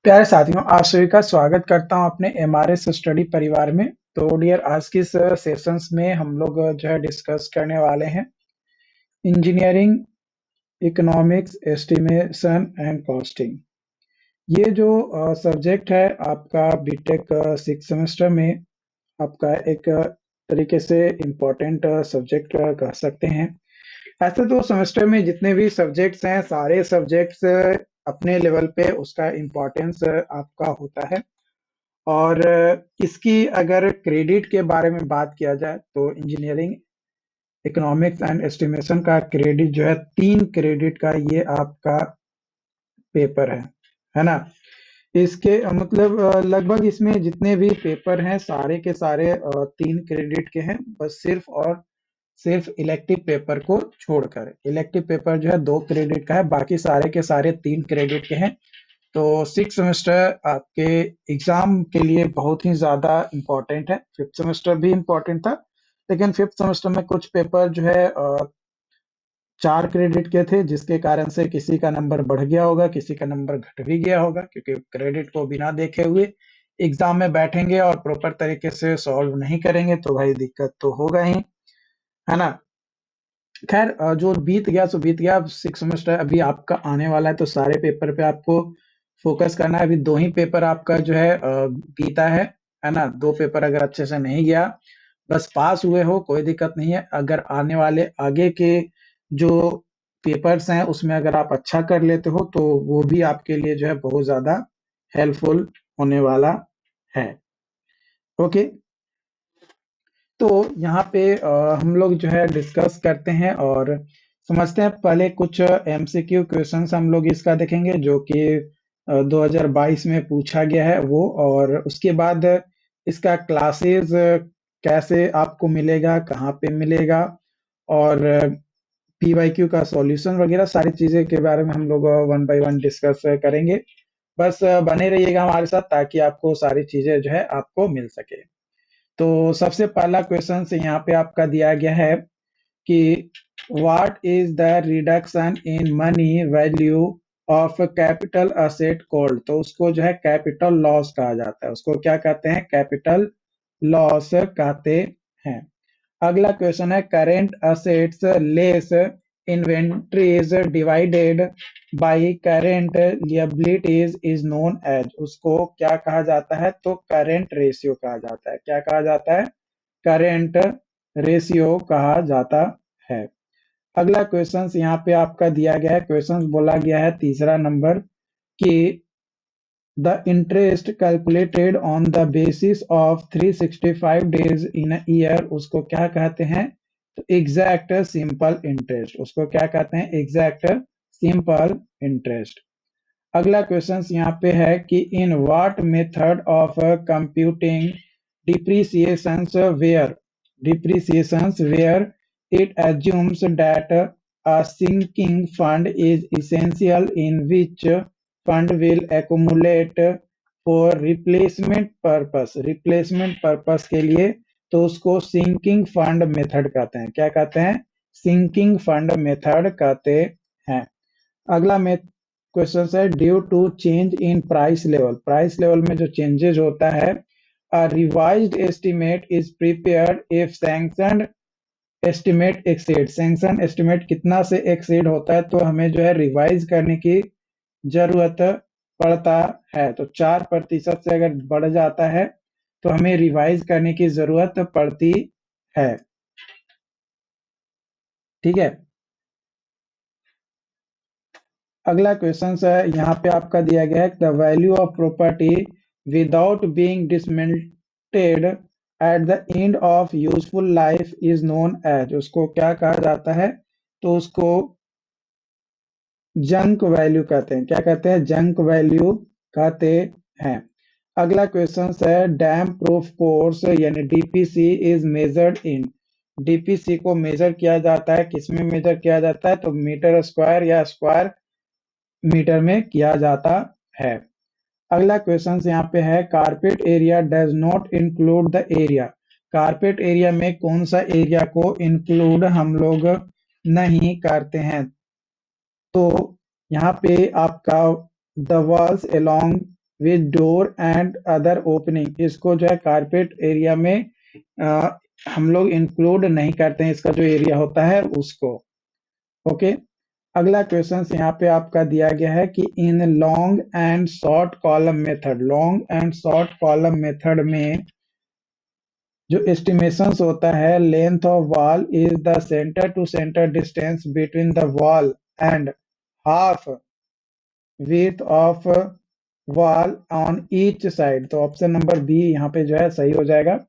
प्यारे साथियों, आप सभी का स्वागत करता हूं अपने एमआरएस स्टडी परिवार में। तो डियर, आज की इस सेशंस में हम लोग जो है डिस्कस करने वाले हैं engineering, economics, estimation and costing. ये जो सब्जेक्ट है आपका बीटेक 6 सेमेस्टर में आपका एक तरीके से इम्पोर्टेंट सब्जेक्ट कह सकते हैं। ऐसे तो सेमेस्टर में जितने भी सब्जेक्ट्स हैं, सारे सब्जेक्ट्स अपने लेवल पे उसका इम्पोर्टेंस आपका होता है। और इसकी अगर क्रेडिट के बारे में बात किया जाए तो इंजीनियरिंग, इकोनॉमिक्स एंड एस्टिमेशन का क्रेडिट जो है 3 क्रेडिट का ये आपका पेपर है ना? इसके मतलब लगभग इसमें जितने भी पेपर हैं सारे के सारे 3 क्रेडिट के हैं, बस सिर्फ और सिर्फ इलेक्टिव पेपर को छोड़कर। इलेक्टिव पेपर जो है 2 क्रेडिट का है, बाकी सारे के सारे 3 क्रेडिट के हैं। तो 6 सेमेस्टर आपके एग्जाम के लिए बहुत ही ज़्यादा इम्पोर्टेंट है। 5th सेमेस्टर भी इम्पोर्टेंट था, लेकिन 5th सेमेस्टर में कुछ पेपर जो है 4 क्रेडिट के थे, जिसके कारण से किसी का नंबर बढ़ गया होगा, किसी का नंबर घट भी गया होगा, क्योंकि क्रेडिट को बिना देखे हुए एग्जाम में बैठेंगे और प्रॉपर तरीके से सॉल्व नहीं करेंगे तो भाई दिक्कत तो होगा ही, है ना? खैर, जो बीत गया सो बीत गया। अब 6 सेमेस्टर अभी आपका आने वाला है, तो सारे पेपर पे आपको फोकस करना है। अभी 2 ही पेपर आपका जो है बीता है ना? 2 पेपर अगर अच्छे से नहीं गया, बस पास हुए हो कोई दिक्कत नहीं है। अगर आने वाले आगे के जो पेपर्स हैं उसमें अगर आप अच्छा कर लेते हो तो वो भी आपके लिए जो है बहुत ज़्यादा हेल्पफुल होने वाला है। ओके, तो यहाँ पे हम लोग जो है डिस्कस करते हैं और समझते हैं। पहले कुछ एमसीक्यू क्वेश्चंस हम लोग इसका देखेंगे जो कि 2022 में पूछा गया है वो, और उसके बाद इसका क्लासेस कैसे आपको मिलेगा, कहाँ पे मिलेगा, और पीवाईक्यू का सॉल्यूशन वगैरह सारी चीज़ें के बारे में हम लोग वन बाय वन डिस्कस करेंगे। बस बने रहिएगा हमारे साथ ताकि आपको सारी चीज़ें जो है आपको मिल सके। तो सबसे पहला क्वेश्चन से यहाँ पे आपका दिया गया है कि what is the reduction in money value of capital asset called. तो उसको जो है कैपिटल लॉस कहा जाता है। उसको क्या कहते हैं? कैपिटल लॉस कहते हैं। अगला क्वेश्चन है current assets less inventories divided by current liabilities is known as. उसको क्या कहा जाता है? तो करेंट रेशियो कहा जाता है। क्या कहा जाता है? करेंट रेशियो कहा जाता है। अगला क्वेश्चन यहाँ पे आपका दिया गया है। क्वेश्चन बोला गया है तीसरा नंबर कि the interest calculated on the basis of 365 days in a year उसको क्या कहते हैं? तो एग्जैक्ट सिंपल इंटरेस्ट। उसको क्या कहते हैं? Exact simple interest. अगला क्वेश्चन यहाँ पे है कि in what method of computing depreciations where it assumes that a sinking fund is essential in which fund will accumulate for replacement purpose के लिए, तो उसको सिंकिंग फंड मेथड कहते हैं। क्या कहते हैं? सिंकिंग फंड मेथड कहते हैं। अगला में क्वेश्चन है due to change in price level. Price level में जो चेंजेस होता है, a revised estimate is prepared if sanctioned estimate exceed. Sanction estimate कितना से एक्सीड होता है तो हमें जो है रिवाइज करने की जरूरत पड़ता है। तो 4% से अगर बढ़ जाता है तो हमें रिवाइज करने की जरूरत पड़ती है। ठीक है, अगला क्वेश्चन है यहाँ पे आपका दिया गया है the value of property without being dismantled at the end of useful life is known as. उसको क्या कहा जाता है? तो उसको जंक वैल्यू कहते हैं। क्या कहते हैं? जंक वैल्यू कहते हैं। अगला क्वेश्चन है डैम प्रूफ कोर्स यानी DPC is measured in. DPC को मेजर किया जाता है, किसमें मेजर किया जाता है? तो मीटर स्क्वायर या स्क्वायर मीटर में किया जाता है। अगला क्वेश्चन यहाँ पे है carpet area does not include the area. Carpet area में कौन सा एरिया को इंक्लूड हम लोग नहीं करते हैं? तो यहाँ पे आपका the walls along with door and other opening, इसको जो है कारपेट एरिया में अ, हम लोग इंक्लूड नहीं करते हैं, इसका जो एरिया होता है उसको। ओके। अगला क्वेश्चन यहाँ पे आपका दिया गया है कि in long and short column method, long and short column method में जो एस्टिमेशंस होता है, length of wall is the centre to centre distance between the wall and half width of wall on each side. तो option number B यहाँ पे जो है सही हो जाएगा।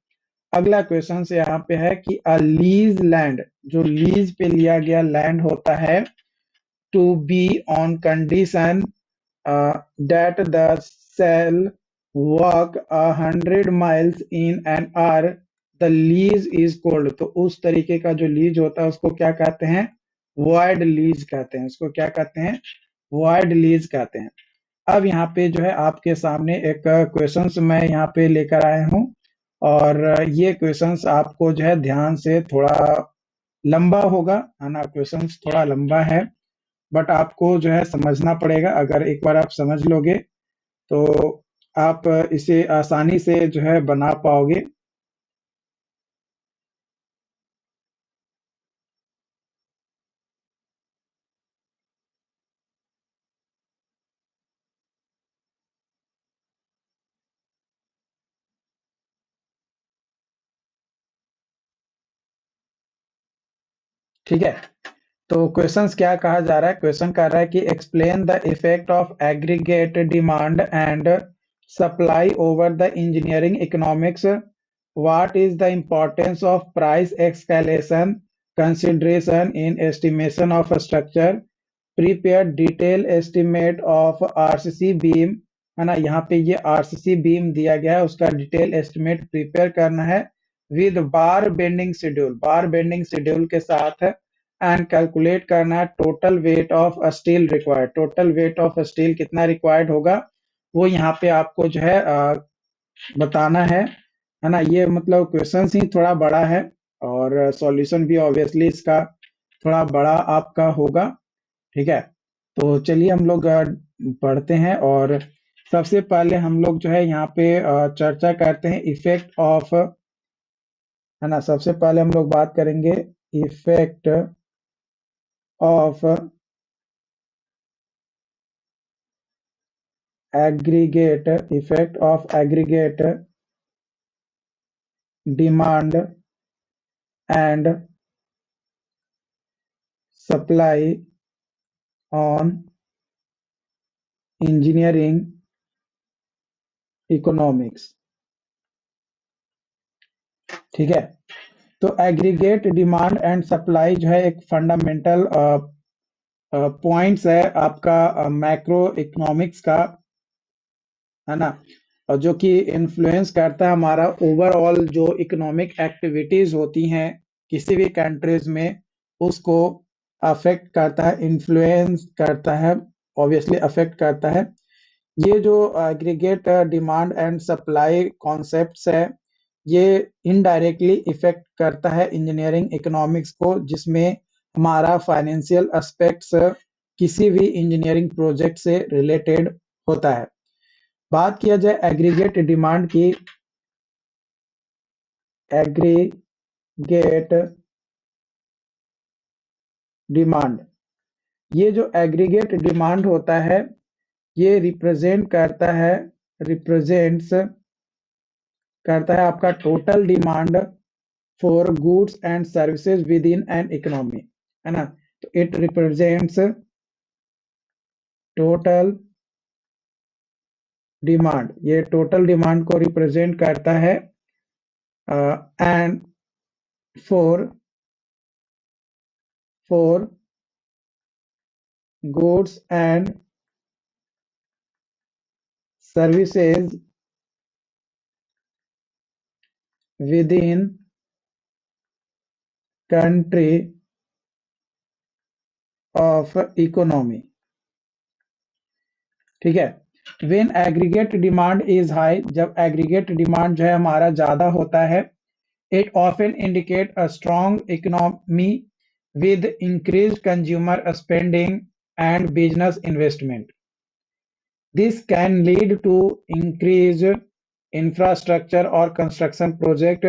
अगला क्वेश्चन यहाँ पे है कि अ लीज लैंड, जो लीज पे लिया गया लैंड होता है, to be on condition that the cell walk 100 miles in an hour, the lease is called। तो उस तरीके का जो लीज होता है उसको क्या कहते हैं? वॉइड लीज कहते हैं। उसको क्या कहते हैं? वॉइड लीज कहते हैं। अब यहाँ पे जो है आपके सामने एक क्वेश्चंस मैं यहाँ पे लेकर आया हूँ, और ये क्वेश्चंस आपको जो है ध्यान से, थोड़ा लंबा होगा, है ना, क्वेश्चंस थोड़ा लंबा है, बट आपको जो है समझना पड़ेगा। अगर एक बार आप समझ लोगे तो आप इसे आसानी से जो है बना पाओगे। ठीक है, तो क्वेश्चंस क्या कहा जा रहा है? क्वेश्चन कह रहा है कि explain the effect of aggregate demand and supply over the engineering economics. What is the importance of price escalation consideration in estimation of structure, prepare detail estimate of RCC beam, है ना। यहाँ पे ये RCC beam दिया गया है, उसका detail estimate prepare करना है with bar bending schedule, bar bending schedule के साथ, एंड कैलकुलेट करना है total weight of steel required, total weight of steel कितना रिक्वायर्ड होगा वो यहाँ पे आपको जो है बताना है ना। ये मतलब क्वेश्चन ही थोड़ा बड़ा है, और सॉल्यूशन भी ऑब्वियसली इसका थोड़ा बड़ा आपका होगा। ठीक है, तो चलिए हम लोग पढ़ते हैं, और सबसे पहले हम लोग जो है यहाँ पे चर्चा करते हैं इफेक्ट ऑफ, है ना। सबसे पहले हम लोग बात करेंगे effect of aggregate, effect of aggregate demand and supply on engineering economics. ठीक है, तो एग्रीगेट डिमांड एंड सप्लाई जो है एक फंडामेंटल पॉइंट्स है आपका मैक्रो इकोनॉमिक्स का, है ना, और जो कि इन्फ्लुएंस करता है हमारा ओवरऑल जो इकोनॉमिक एक्टिविटीज होती हैं किसी भी कंट्रीज में, उसको अफेक्ट करता है, इन्फ्लुएंस करता है, ऑब्वियसली अफेक्ट करता है। ये जो aggregate demand and supply concepts है, ये इनडायरेक्टली इफेक्ट करता है इंजीनियरिंग इकोनॉमिक्स को, जिसमें हमारा फाइनेंशियल एस्पेक्ट्स किसी भी इंजीनियरिंग प्रोजेक्ट से रिलेटेड होता है। बात किया जाए एग्रीगेट डिमांड की, एग्रीगेट डिमांड, ये जो एग्रीगेट डिमांड होता है ये रिप्रेजेंट करता है, रिप्रेजेंट्स करता है आपका total demand for goods and services with in an economy, है ना। तो इट रिप्रेजेंट्स टोटल डिमांड, ये टोटल डिमांड को रिप्रेजेंट करता है, and for for goods and services with in country of economy. ठीक है, when aggregate demand is high, जब एग्रीगेट डिमांड जो है हमारा ज्यादा होता है, it often indicate a strong economy with increased consumer spending and business investment. This can lead to increase infrastructure और कंस्ट्रक्शन प्रोजेक्ट,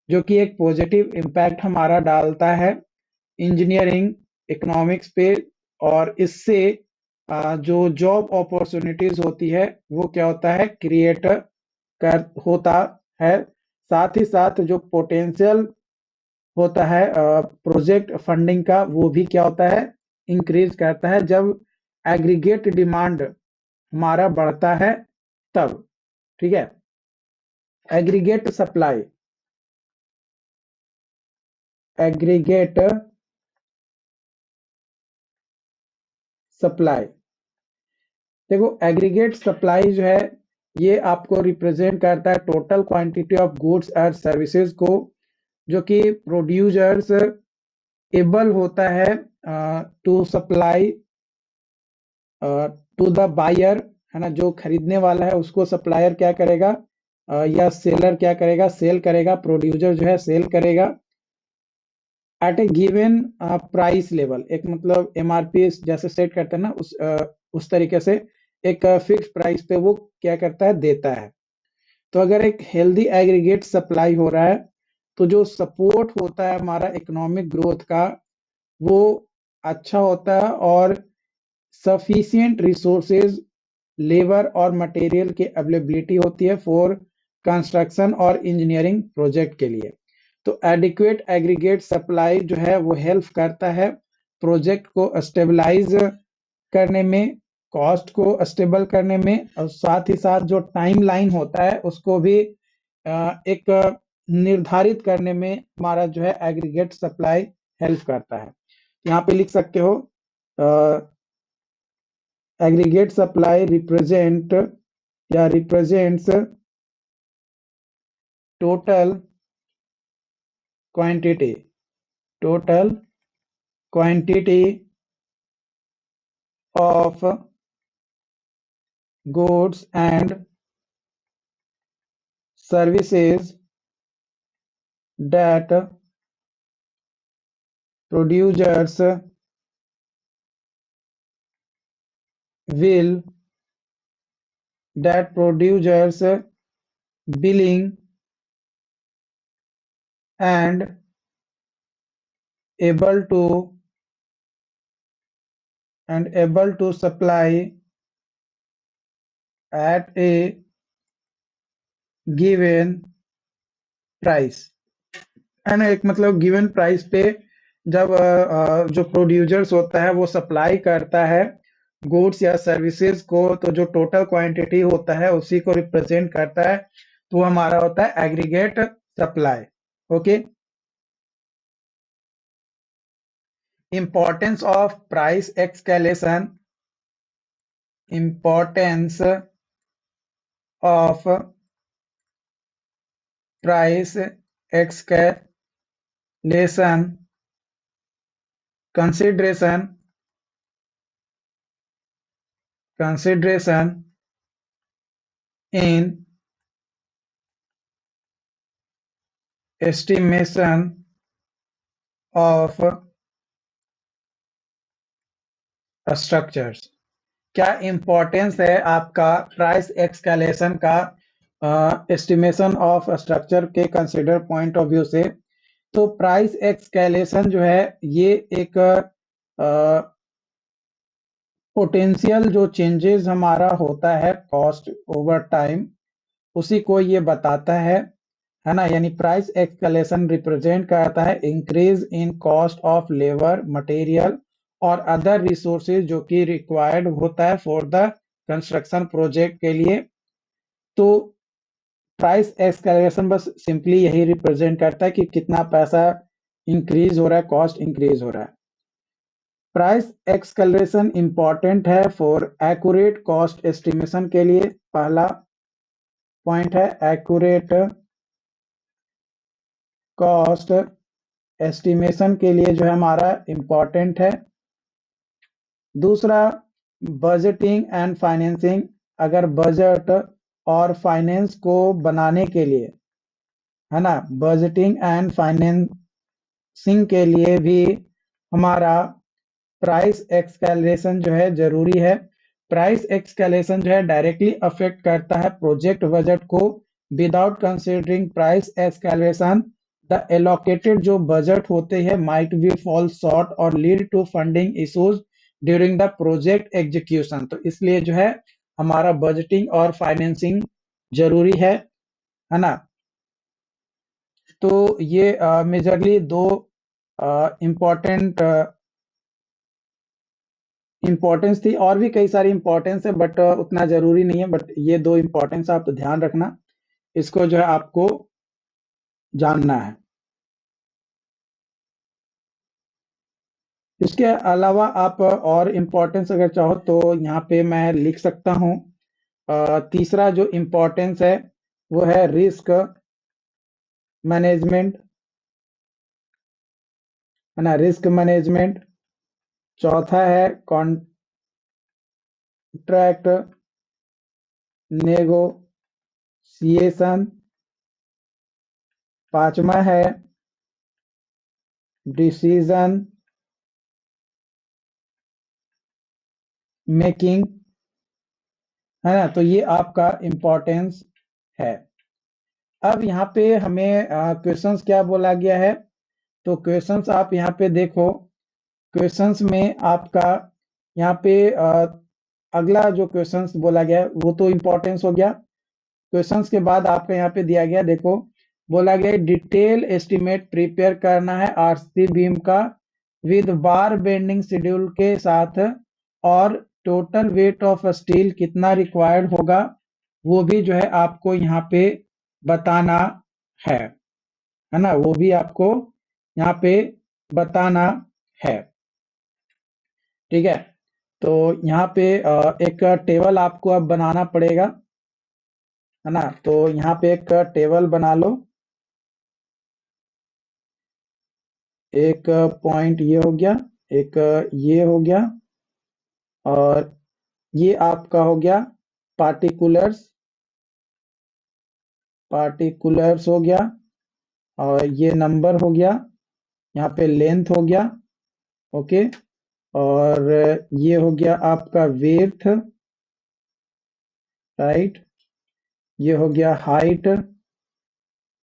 जो कि एक पॉजिटिव इम्पैक्ट हमारा डालता है इंजीनियरिंग इकोनॉमिक्स पे। और इससे जो जॉब अपॉर्चुनिटीज होती है वो क्या होता है, क्रिएट कर होता है। साथ ही साथ जो पोटेंशियल होता है प्रोजेक्ट फंडिंग का, वो भी क्या होता है, इंक्रीज करता है जब एग्रीगेट डिमांड हमारा बढ़ता है तब। ठीक है। एग्रीगेट सप्लाई, एग्रीगेट सप्लाई, देखो एग्रीगेट सप्लाई जो है ये आपको रिप्रेजेंट करता है total quantity of goods and services को, जो कि प्रोड्यूसर्स एबल होता है to supply to the buyer, है ना। जो खरीदने वाला है उसको सप्लायर क्या करेगा, या सेलर क्या करेगा, सेल करेगा, प्रोड्यूसर जो है सेल करेगा एट ए गिवन प्राइस लेवल। एक मतलब एमआरपी जैसे सेट करते हैं ना, उस तरीके से एक फिक्स प्राइस पे वो क्या करता है, देता है। तो अगर एक हेल्दी एग्रीगेट सप्लाई हो रहा है तो जो सपोर्ट होता है हमारा इकोनॉमिक ग्रोथ का वो अच्छा होता है, और सफिशिएंट रिसोर्सेज, लेबर और मटेरियल की अवेलेबिलिटी होती है फॉर कंस्ट्रक्शन और इंजीनियरिंग प्रोजेक्ट के लिए। तो एडिक्वेट एग्रीगेट सप्लाई जो है वो हेल्प करता है प्रोजेक्ट को स्टेबलाइज करने में, कॉस्ट को स्टेबल करने में, और साथ ही साथ जो टाइम लाइन होता है उसको भी एक निर्धारित करने में हमारा जो है एग्रीगेट सप्लाई हेल्प करता है। यहाँ पे लिख सकते हो एग्रीगेट सप्लाई रिप्रेजेंट या represents total quantity, total quantity of goods and services that producers will that producers billing and able to supply at a given price, है ना। एक मतलब गिवन प्राइस पे जब जो प्रोड्यूसर्स होता है वो सप्लाई करता है गुड्स या सर्विसेज को, तो जो टोटल क्वांटिटी होता है उसी को रिप्रेजेंट करता है, तो हमारा होता है aggregate supply. Okay. Importance of price एक्सकेलेशन, importance of price एक्सकेलेशन, consideration in estimation of structures। क्या इंपॉर्टेंस है आपका प्राइस एक्सकेलेशन का एस्टिमेशन ऑफ स्ट्रक्चर के कंसिडर पॉइंट ऑफ व्यू से। तो प्राइस एक्सकेलेशन जो है ये एक पोटेंशियल जो चेंजेस हमारा होता है कॉस्ट ओवर टाइम, उसी को ये बताता है ना। यानी प्राइस एक्सकेलेशन रिप्रेजेंट करता है increase in cost of labour, material और अदर रिसोर्सेज जो कि रिक्वायर्ड होता है फॉर द कंस्ट्रक्शन प्रोजेक्ट के लिए। तो प्राइस एक्सकेलेशन बस सिंपली यही रिप्रेजेंट करता है कि कितना पैसा इंक्रीज हो रहा है, कॉस्ट इंक्रीज हो रहा है। प्राइस एक्सकेलेशन इंपॉर्टेंट है फॉर एक्यूरेट कॉस्ट एस्टिमेशन के लिए। पहला पॉइंट है एक्यूरेट कॉस्ट एस्टिमेशन के लिए जो है हमारा इंपॉर्टेंट है। दूसरा बजटिंग एंड फाइनेंसिंग, अगर बजट और फाइनेंस को बनाने के लिए, है ना, बजटिंग एंड फाइनेंसिंग के लिए भी हमारा प्राइस एक्सकेलेशन जो है जरूरी है। प्राइस एस्केलेशन जो है डायरेक्टली अफेक्ट करता है प्रोजेक्ट बजट को। Without considering price escalation the allocated जो बजट होते हैं माइट बी फॉल शॉर्ट और lead to funding issues during the project execution. तो इसलिए जो है हमारा बजटिंग और फाइनेंसिंग जरूरी है ना। तो ये मेजरली दो इम्पोर्टेंट इम्पोर्टेंस थी, और भी कई सारी इम्पोर्टेंस है बट उतना जरूरी नहीं है, बट ये दो इम्पोर्टेंस आप ध्यान रखना, इसको जो है आपको जानना है। इसके अलावा आप और इम्पोर्टेंस अगर चाहो तो यहाँ पे मैं लिख सकता हूँ। तीसरा जो इम्पोर्टेंस है वो है रिस्क मैनेजमेंट, है ना, रिस्क मैनेजमेंट। चौथा है कॉन्ट्रैक्ट नेगोशिएशन। पांचवा है डिसीजन मेकिंग, है ना। तो ये आपका इम्पोर्टेंस है। अब यहाँ पे हमें क्वेश्चंस क्या बोला गया है, तो क्वेश्चंस आप यहाँ पे देखो। क्वेश्चंस में आपका यहाँ पे अगला जो क्वेश्चंस बोला गया है वो तो इम्पोर्टेंस हो गया। क्वेश्चंस के बाद आपका यहाँ पे दिया गया, देखो बोला गया डिटेल एस्टिमेट प्रिपेयर करना है आरसी बीम का विद बार बेंडिंग शेड्यूल के साथ, और टोटल वेट ऑफ स्टील कितना रिक्वायर्ड होगा वो भी जो है आपको यहाँ पे बताना है ना, वो भी आपको यहाँ पे बताना है। ठीक है, तो यहाँ पे एक टेबल आपको अब बनाना पड़ेगा, है ना। तो यहाँ पे एक टेबल बना लो। एक पॉइंट ये हो गया, एक ये हो गया, और ये आपका हो गया पार्टिकुलर्स, पार्टिकुलर्स हो गया, और ये नंबर हो गया, यहाँ पे लेंथ हो गया, ओके। और ये हो गया आपका विड्थ, राइट। ये हो गया हाइट,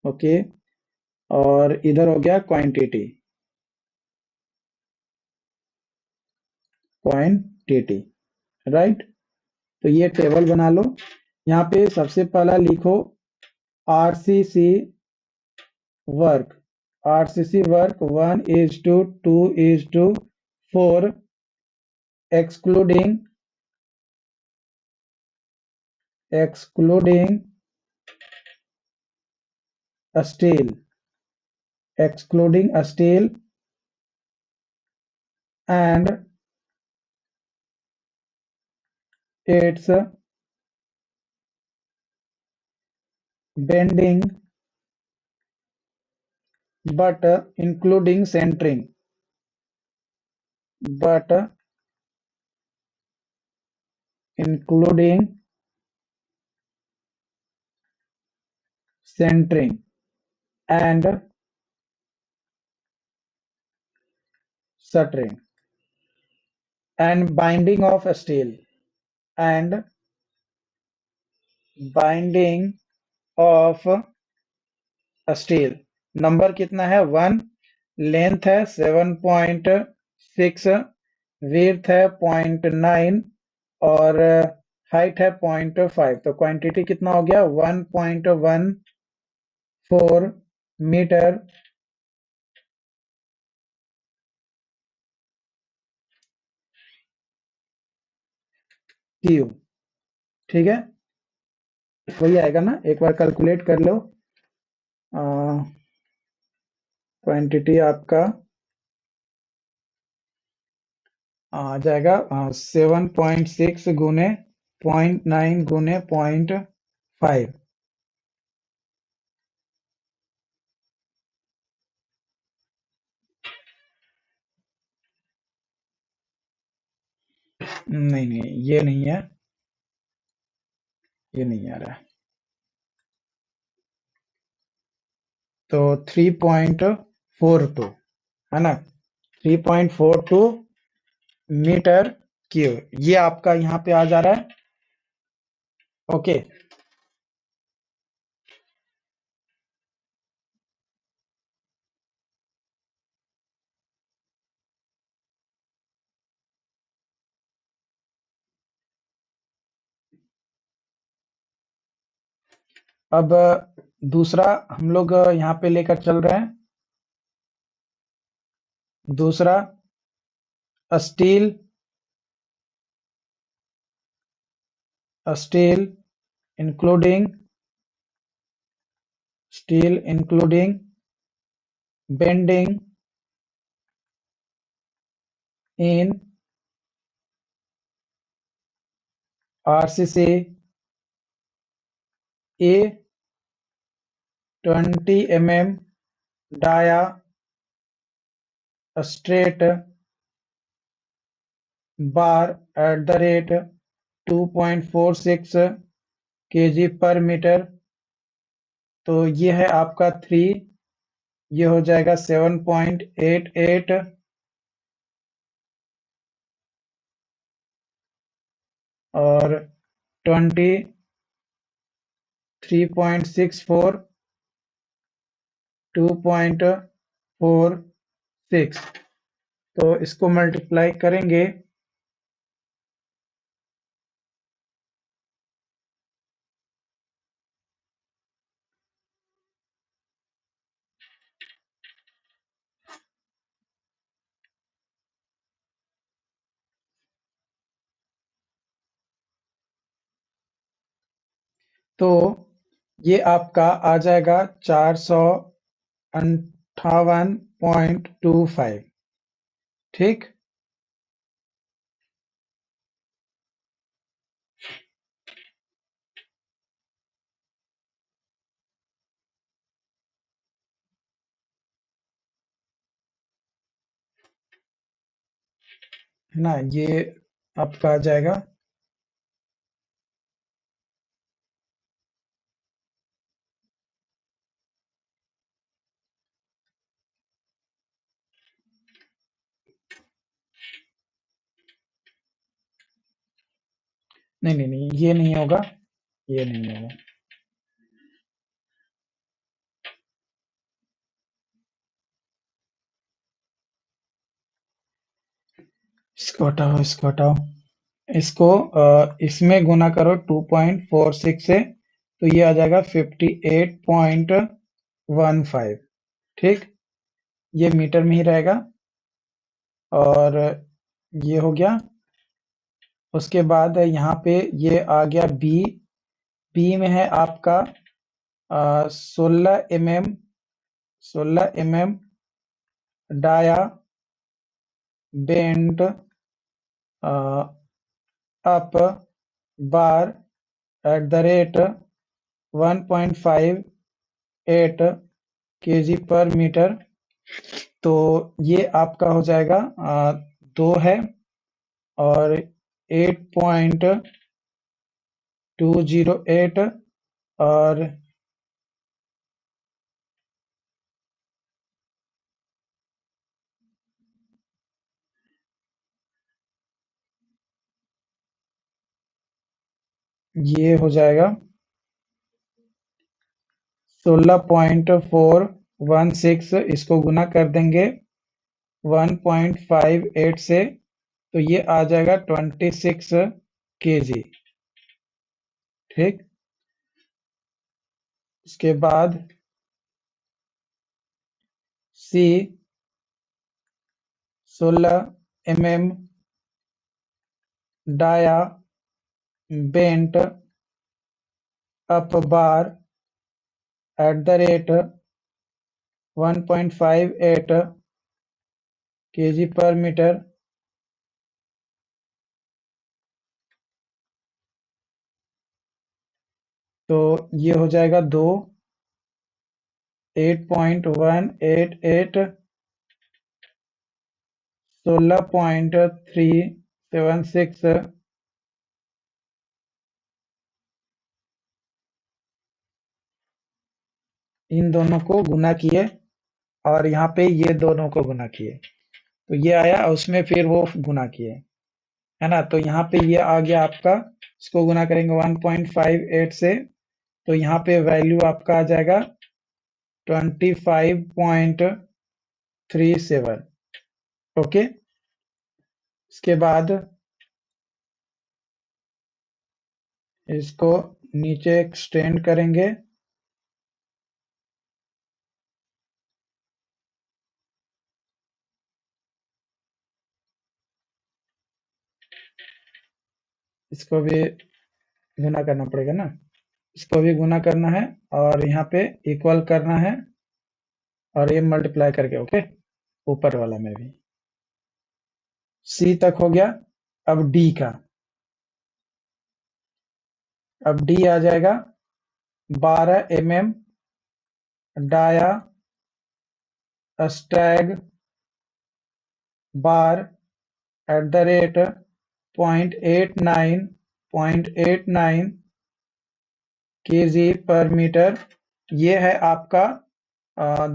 ओके। और इधर हो गया क्वांटिटी, क्वांटिटी, राइट। तो ये टेबल बना लो। यहाँ पे सबसे पहला लिखो RCC work, RCC work 1:2:4 excluding excluding steel, excluding steel and its bending but including centering, but including centering and shuttering and binding of steel and binding of steel. Number कितना है 1, लेंथ है 7.6, width है 0.9, और height है 0.5। तो quantity कितना हो गया 1.14 मीटर क्यूब। ठीक है, वही आएगा ना, एक बार कैलकुलेट कर लो। क्वांटिटी आपका आ जाएगा 7.6 गुने 0.9 गुने 0.5। नहीं नहीं, ये नहीं है, ये नहीं आ रहा है। तो 3.42 है ना, 3.42 मीटर क्यू, ये आपका यहाँ पे आ जा रहा है। ओके, अब दूसरा हम लोग यहाँ पे लेकर चल रहे हैं। दूसरा, steel, steel including, steel including bending in RCC a 20 mm dia straight bar at the rate 2.46 kg per meter। तो ये है आपका 3, ये हो जाएगा 7.88 और 20 3.64 2.46। तो इसको मल्टीप्लाई करेंगे तो ये आपका आ जाएगा 458.25। ठीक, है ना, ये आपका आ जाएगा। नहीं नहीं नहीं, ये नहीं होगा, ये नहीं होगा। इसको हटाओ, इसको हटाओ, इसको इसमें गुना करो 2.46 से, तो ये आ जाएगा 58.15। ठीक, ये मीटर में ही रहेगा। और ये हो गया। उसके बाद यहाँ पे ये आ गया बी। बी में है आपका 16 mm, 16 mm dia bend up bar at the rate 1.58 kg per metre. तो ये आपका हो जाएगा 2 है और 8.208 और ये हो जाएगा 16.416। इसको गुना कर देंगे 1.58 से, तो ये आ जाएगा 26 kg। ठीक, उसके बाद C 16 mm dia bent up bar at the rate 1.58 kg per metre. तो ये हो जाएगा 2, 8.188, 16.376। इन दोनों को गुना किए और यहाँ पे ये दोनों को गुना किए, तो ये आया और उसमें फिर वो गुना किए, है ना। तो यहाँ पे ये आ गया आपका, इसको गुना करेंगे 1.58 से, तो यहाँ पे वैल्यू आपका आ जाएगा 25.37। ओके, इसके बाद इसको नीचे एक्सटेंड करेंगे। इसको भी गुना करना पड़ेगा ना, इसको भी गुना करना है और यहाँ पे इक्वल करना है और ये मल्टीप्लाई करके। ओके, ऊपर वाला में भी सी तक हो गया। अब डी का, अब डी आ जाएगा 12 mm dia stag bar at the rate 0.89 kg per metre. ये है आपका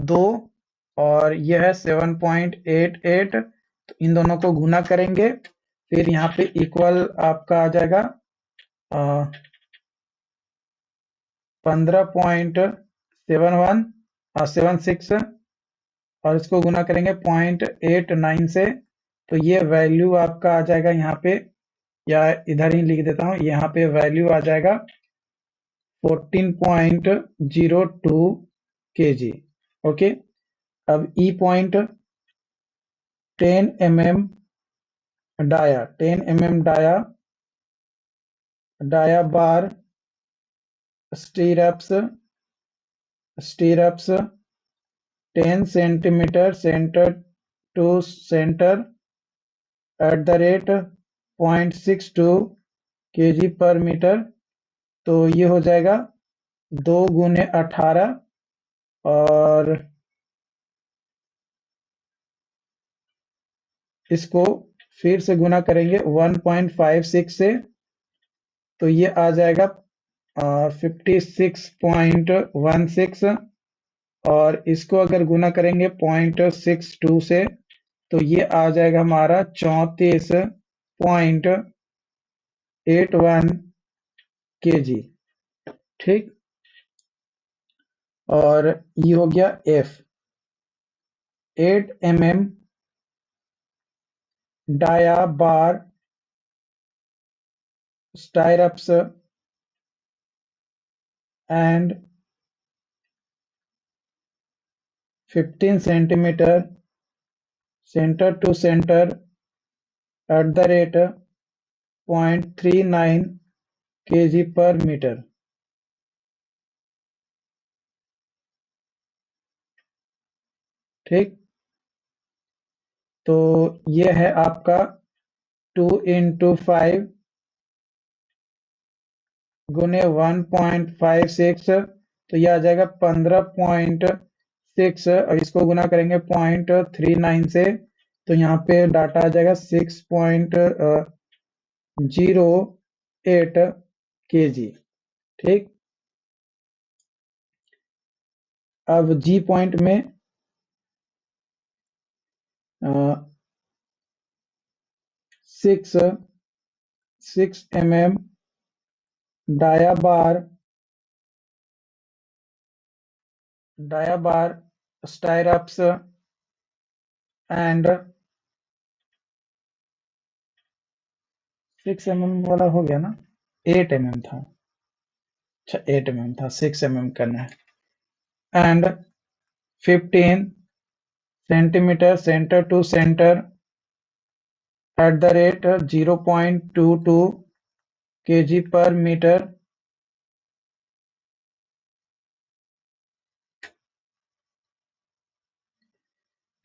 2 और यह है 7.88। तो इन दोनों को गुना करेंगे, फिर यहाँ पे इक्वल आपका आ जाएगा 15.76 और इसको गुना करेंगे 0.89 से, तो ये वैल्यू आपका आ जाएगा यहाँ पे, या इधर ही लिख देता हूँ, यहाँ पे वैल्यू आ जाएगा 14.02 kg। ओके, अब E point 10 mm dia, 10 mm dia bar stirrups 10 centimetre centre to centre at the rate 0.62 kg per metre. तो ये हो जाएगा 2 गुने 18 और इसको फिर से गुना करेंगे 1.56 से, तो ये आ जाएगा 56.16 और इसको अगर गुना करेंगे 0.62 से, तो ये आ जाएगा हमारा 34.81 kg। ठीक, और ये हो गया F 8 mm dia bar stirrups and 15 centimeter center to center at the rate 0.39 kg per meter। ठीक, तो ये है आपका 2 into 5 गुने 1.56, तो ये आ जाएगा 15.6 और इसको गुना करेंगे 0.39 से, तो यहाँ पे डाटा आ जाएगा 6.08 kg। ठीक, अब जी पॉइंट में 6 mm dia bar stirrups and 6 mm वाला हो गया ना, 8 mm था, अच्छा 8 mm था, 6 mm करना है, and 15 centimetre centre to centre at the rate 0.22 kg per metre.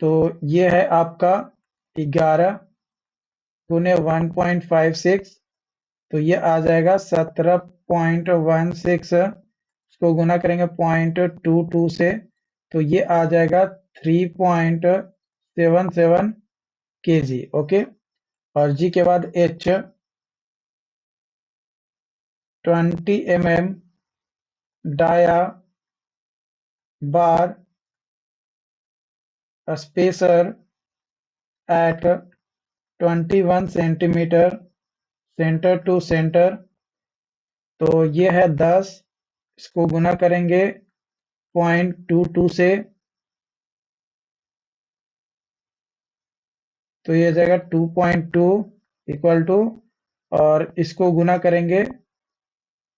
तो ये है आपका 11 गुने 1.56, तो ये आ जाएगा 17.16, इसको गुना करेंगे 0.22 से, तो ये आ जाएगा 3.77 kg। ओके, और जी के बाद H 20 mm dia bar spacer at 21 centimeter centre to centre, तो ये है 10, इसको गुना करेंगे 0.22 से, तो ये हो जाएगा 2.2 इक्वल टू, और इसको गुना करेंगे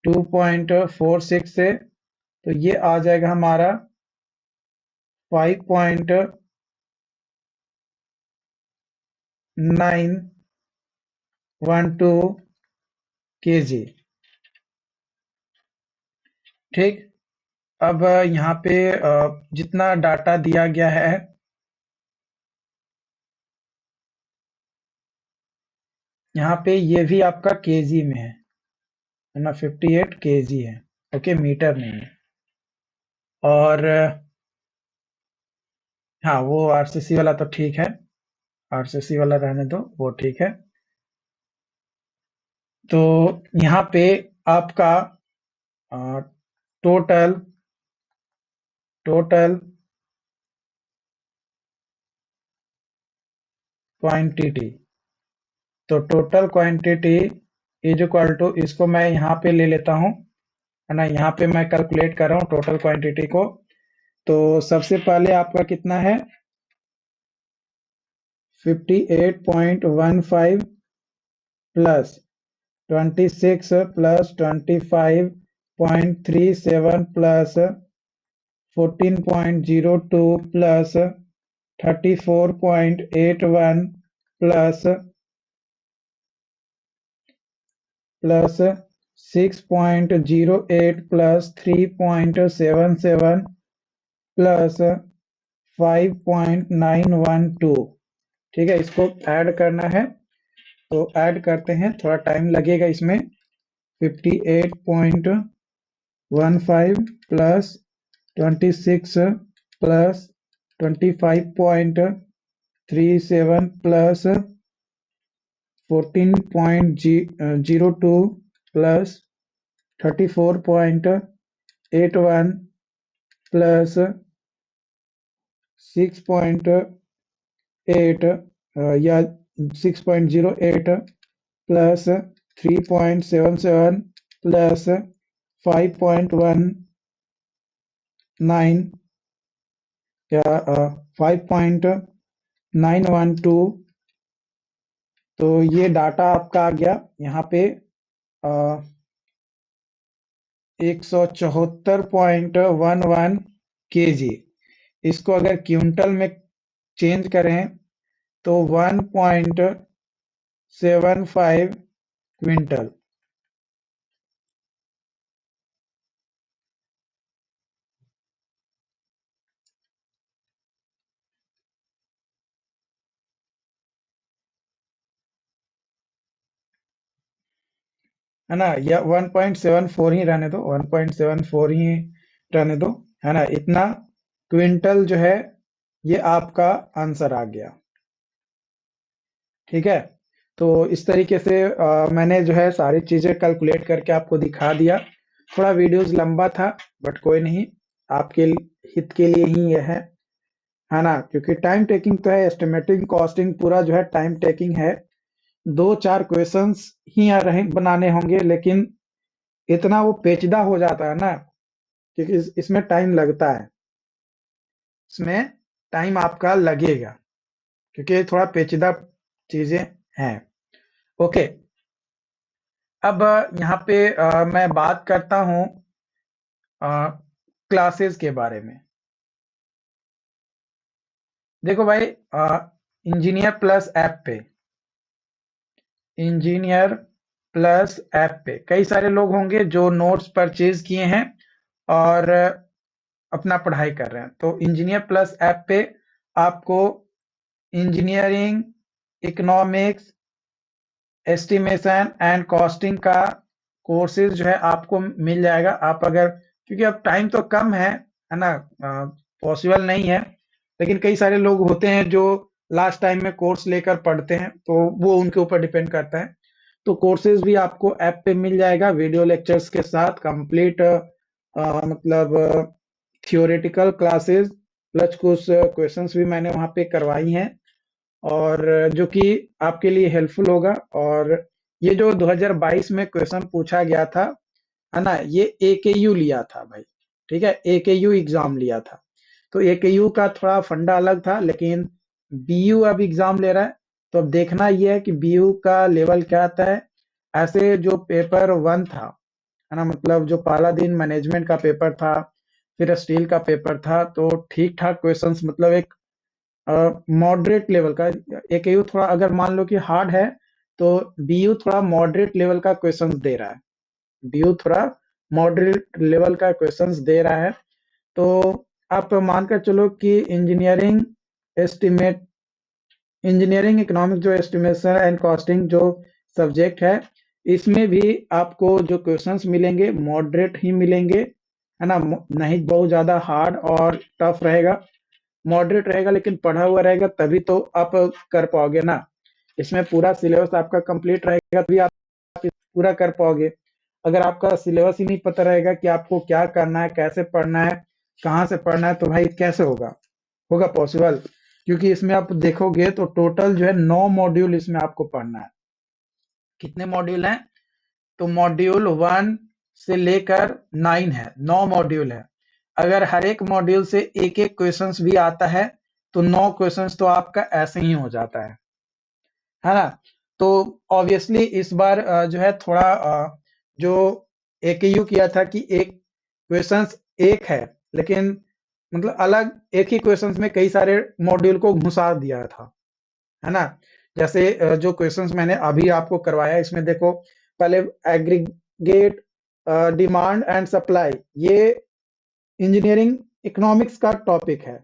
2.46 से, तो ये आ जाएगा हमारा 5.912 kg। ठीक, अब यहाँ पे जितना डाटा दिया गया है, यहाँ पे ये भी आपका केजी में है ना, 58 केजी है। ओके, मीटर नहीं है। और हाँ, वो आरसीसी वाला तो ठीक है, आरसीसी वाला रहने दो, वो ठीक है। तो यहाँ पे आपका टोटल टोटल क्वांटिटी, तो total quantity is equal to, इसको मैं यहाँ पे ले लेता हूँ, है ना, यहाँ पे मैं कैलकुलेट कर रहा हूँ टोटल क्वांटिटी को। तो सबसे पहले आपका कितना है, 58.15 plus 26 plus 25.37 plus 14.02 plus 34.81 plus 6.08 plus 3.77 plus 5.912। ठीक है, इसको ऐड करना है, तो ऐड करते हैं, थोड़ा टाइम लगेगा इसमें। 58.15 plus 26 plus 25.37 plus 14.02 plus 34.81 plus 6.8 या 6.08 प्लस 3.77 प्लस 5.19 या 5.912। तो ये डाटा आपका आ गया यहाँ पे 174.11 kg। इसको अगर क्विंटल में चेंज करें तो 1.75 क्विंटल। है ना, या 1.74 ही रहने दो, 1.74 ही रहने दो, है ना, इतना क्विंटल जो है, ये आपका आंसर आ गया। ठीक है, तो इस तरीके से मैंने जो है सारी चीजें कैलकुलेट करके आपको दिखा दिया। थोड़ा वीडियोस लंबा था, बट कोई नहीं, आपके हित के लिए ही यह है ना, क्योंकि टाइम टेकिंग तो है, एस्टिमेटिंग कॉस्टिंग पूरा जो है टाइम टेकिंग है। 2-4 क्वेश्चंस ही रहे बनाने होंगे, लेकिन इतना वो पेचीदा हो जाता है ना, क्योंकि इसमें टाइम लगता है, इसमें टाइम आपका लगेगा, क्योंकि थोड़ा पेचीदा चीजें हैं। ओके, अब यहाँ पे मैं बात करता हूँ क्लासेस के बारे में। देखो भाई, इंजीनियर प्लस ऐप पे कई सारे लोग होंगे जो नोट्स परचेज किए हैं और अपना पढ़ाई कर रहे हैं। तो इंजीनियर प्लस ऐप पे आपको engineering, economics, estimation and costing का कोर्सेज जो है आपको मिल जाएगा। आप अगर, क्योंकि अब टाइम तो कम है ना, पॉसिबल नहीं है, लेकिन कई सारे लोग होते हैं जो लास्ट टाइम में कोर्स लेकर पढ़ते हैं, तो वो उनके ऊपर डिपेंड करता है। तो कोर्सेज भी आपको ऐप पे मिल जाएगा, वीडियो लेक्चर्स के साथ कंप्लीट, मतलब थियोरेटिकल क्लासेस प्लस कुछ क्वेश्चंस भी मैंने वहाँ पे करवाई हैं, और जो कि आपके लिए हेल्पफुल होगा। और ये जो 2022 में क्वेश्चन पूछा गया था, है ना, ये एकेयू लिया था भाई, ठीक है, एकेयू एग्जाम लिया था। तो एकेयू का थोड़ा फंडा अलग था, लेकिन बीयू अब एग्जाम ले रहा है। तो अब देखना ये है कि बीयू का लेवल क्या आता है। ऐसे जो पेपर वन था, है ना, मतलब जो पहला दिन मैनेजमेंट का पेपर था, फिर स्टील का पेपर था, तो ठीक ठाक क्वेश्चंस, मतलब एक मॉडरेट लेवल का। एकेयू थोड़ा अगर मान लो कि हार्ड है, तो बीयू थोड़ा मॉडरेट लेवल का क्वेश्चंस दे रहा है। बीयू थोड़ा मॉडरेट लेवल का क्वेश्चंस दे रहा है। तो आप मानकर चलो कि इंजीनियरिंग इकोनॉमिक जो एस्टिमेशन एंड कॉस्टिंग जो सब्जेक्ट है, इसमें भी आपको जो क्वेश्चंस मिलेंगे मॉडरेट ही मिलेंगे, है ना, नहीं बहुत ज्यादा हार्ड और टफ रहेगा। मॉडरेट रहेगा लेकिन पढ़ा हुआ रहेगा, तभी तो आप कर पाओगे ना। इसमें पूरा सिलेबस आपका कंप्लीट रहेगा तभी आप पूरा कर पाओगे। अगर आपका सिलेबस ही नहीं पता रहेगा कि आपको क्या करना है, कैसे पढ़ना है, कहाँ से पढ़ना है, तो भाई कैसे होगा, होगा पॉसिबल? क्योंकि इसमें आप देखोगे तो टोटल जो है 9 मॉड्यूल इसमें आपको पढ़ना है। कितने मॉड्यूल हैं? तो मॉड्यूल 1 से लेकर 9 है, 9 मॉड्यूल है। अगर हर एक मॉड्यूल से एक एक क्वेश्चंस भी आता है, तो 9 क्वेश्चंस तो आपका ऐसे ही हो जाता है ना। तो ऑब्वियसली इस बार जो है थोड़ा जो एकेयू किया था कि एक क्वेश्चंस एक है, लेकिन मतलब अलग एक ही क्वेश्चंस में कई सारे मॉड्यूल को घुसा दिया था, है ना। जैसे जो क्वेश्चंस मैंने अभी आपको करवाया, इसमें देखो, पहले एग्रीगेट डिमांड एंड सप्लाई, ये इंजीनियरिंग इकोनॉमिक्स का टॉपिक है,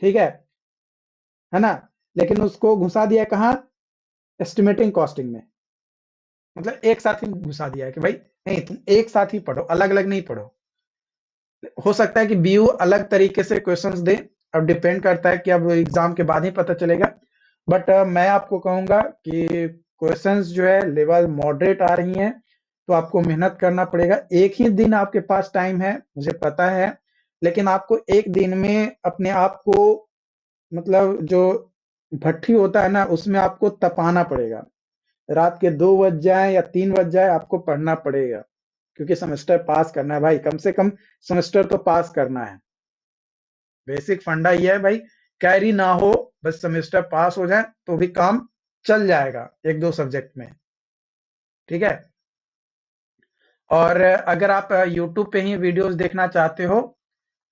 ठीक है ना। लेकिन उसको घुसा दिया कहाँ? एस्टिमेटिंग कॉस्टिंग में। मतलब एक साथ ही घुसा दिया है कि भाई नहीं, तुम एक साथ ही पढ़ो, अलग अलग नहीं पढ़ो। हो सकता है कि बीयू अलग तरीके से क्वेश्चंस दे, अब डिपेंड करता है कि अब एग्जाम के बाद ही पता चलेगा। बट मैं आपको कहूंगा कि क्वेश्चंस जो है लेवल मॉडरेट आ रही हैं, तो आपको मेहनत करना पड़ेगा। एक ही दिन आपके पास टाइम है, मुझे पता है, लेकिन आपको एक दिन में अपने आप को, मतलब जो भट्ठी होता है ना, उसमें आपको तपाना पड़ेगा। रात के 2 बज जाए या 3 बज जाए, आपको पढ़ना पड़ेगा, क्योंकि सेमेस्टर पास करना है भाई, कम से कम सेमेस्टर तो पास करना है। बेसिक फंडा ये है भाई, कैरी ना हो, बस सेमेस्टर पास हो जाए तो भी काम चल जाएगा एक दो सब्जेक्ट में, ठीक है। और अगर आप यूट्यूब पे ही वीडियोस देखना चाहते हो,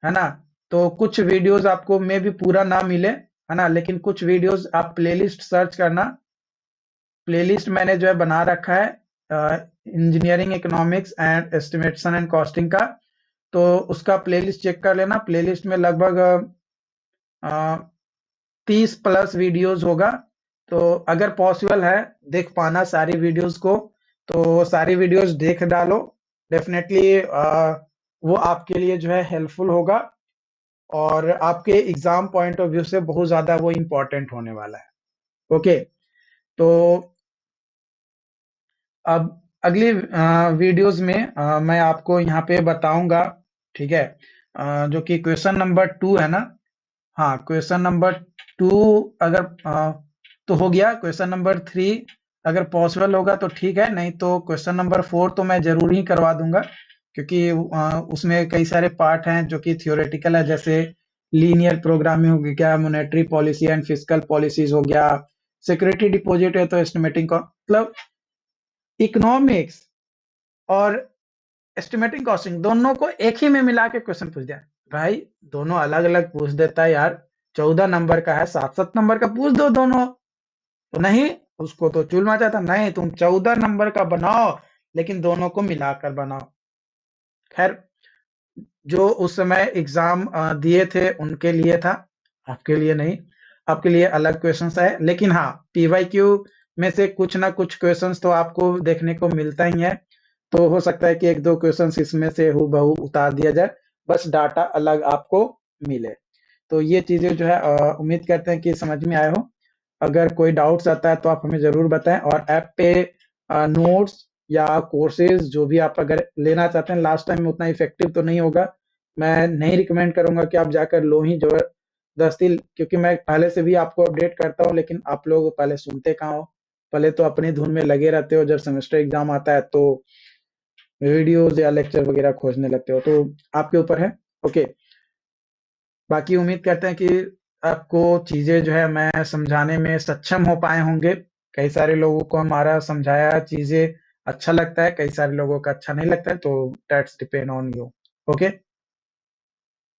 है ना, तो कुछ वीडियोस आपको में भी पूरा ना मिले, है ना, लेकिन कुछ वीडियोस आप प्लेलिस्ट सर्च करना। प्लेलिस्ट मैंने जो है बना रखा है engineering economics and estimation and costing का। तो उसका प्लेलिस्ट चेक कर लेना। प्लेलिस्ट में लगभग 30+ वीडियोस होगा। तो अगर पॉसिबल है देख पाना सारी वीडियोस को, तो सारी वीडियोस देख डालो। डेफिनेटली वो आपके लिए जो है हेल्पफुल होगा, और आपके एग्जाम पॉइंट ऑफ व्यू से बहुत ज्यादा वो इम्पोर्टेंट होने वाला है। ओके, तो अब अगली वीडियोस में मैं आपको यहाँ पे बताऊंगा, ठीक है, जो कि क्वेश्चन नंबर 2 है ना। हाँ, क्वेश्चन नंबर 2 अगर तो हो गया। क्वेश्चन नंबर 3 अगर पॉसिबल होगा तो ठीक है, नहीं तो क्वेश्चन नंबर 4 तो मैं जरूर ही करवा दूंगा, क्योंकि उसमें कई सारे पार्ट हैं जो कि थियोरेटिकल है, जैसे लीनियर प्रोग्रामिंग हो गया, monetary policy and fiscal policies हो गया, सिक्योरिटी डिपॉजिट है तो एस्टिमेटिंग का मतलब इकोनॉमिक्स और एस्टिमेटिंग कॉस्टिंग दोनों को एक ही में मिला के क्वेश्चन पूछ दिया। भाई दोनों अलग अलग पूछ देता है यार, 14 नंबर का है, 7-7 नंबर का पूछ दो दोनों। तो नहीं, उसको तो चूल मचा था, नहीं तुम 14 नंबर का बनाओ, लेकिन दोनों को मिलाकर बनाओ। खैर, जो उस समय एग्जाम दिए थे उनके लिए था, आपके लिए नहीं। आपके लिए अलग क्वेश्चंस है, लेकिन हाँ, पीवाईक्यू में से कुछ ना कुछ क्वेश्चंस तो आपको देखने को मिलता ही है। तो हो सकता है कि एक दो क्वेश्चंस इसमें से हूबहू उतार दिया जाए, बस डाटा अलग आपको मिले। तो ये चीजें जो है उम्मीद करते हैं कि समझ में आए हो। अगर कोई डाउट्स आता है तो आप हमें जरूर बताएं, और ऐप पे नोट्स या कोर्सेज जो भी आप अगर लेना चाहते हैं, लास्ट टाइम उतना इफेक्टिव तो नहीं होगा। मैं नहीं रिकमेंड करूंगा कि आप जाकर लो ही जबरदस्ती, क्योंकि मैं पहले से भी आपको अपडेट करता हूँ, लेकिन आप लोग पहले सुनते कहाँ हो। पहले तो अपनी धुन में लगे रहते हो, जब सेमेस्टर एग्जाम आता है तो वीडियोस या लेक्चर वगैरह खोजने लगते हो, तो आपके ऊपर है। ओके, बाकी उम्मीद करते हैं कि आपको चीजें जो है मैं समझाने में सक्षम हो पाए होंगे। कई सारे लोगों को हमारा समझाया चीजें अच्छा लगता है, कई सारे लोगों का अच्छा नहीं लगता है, तो that's depend on you. Okay.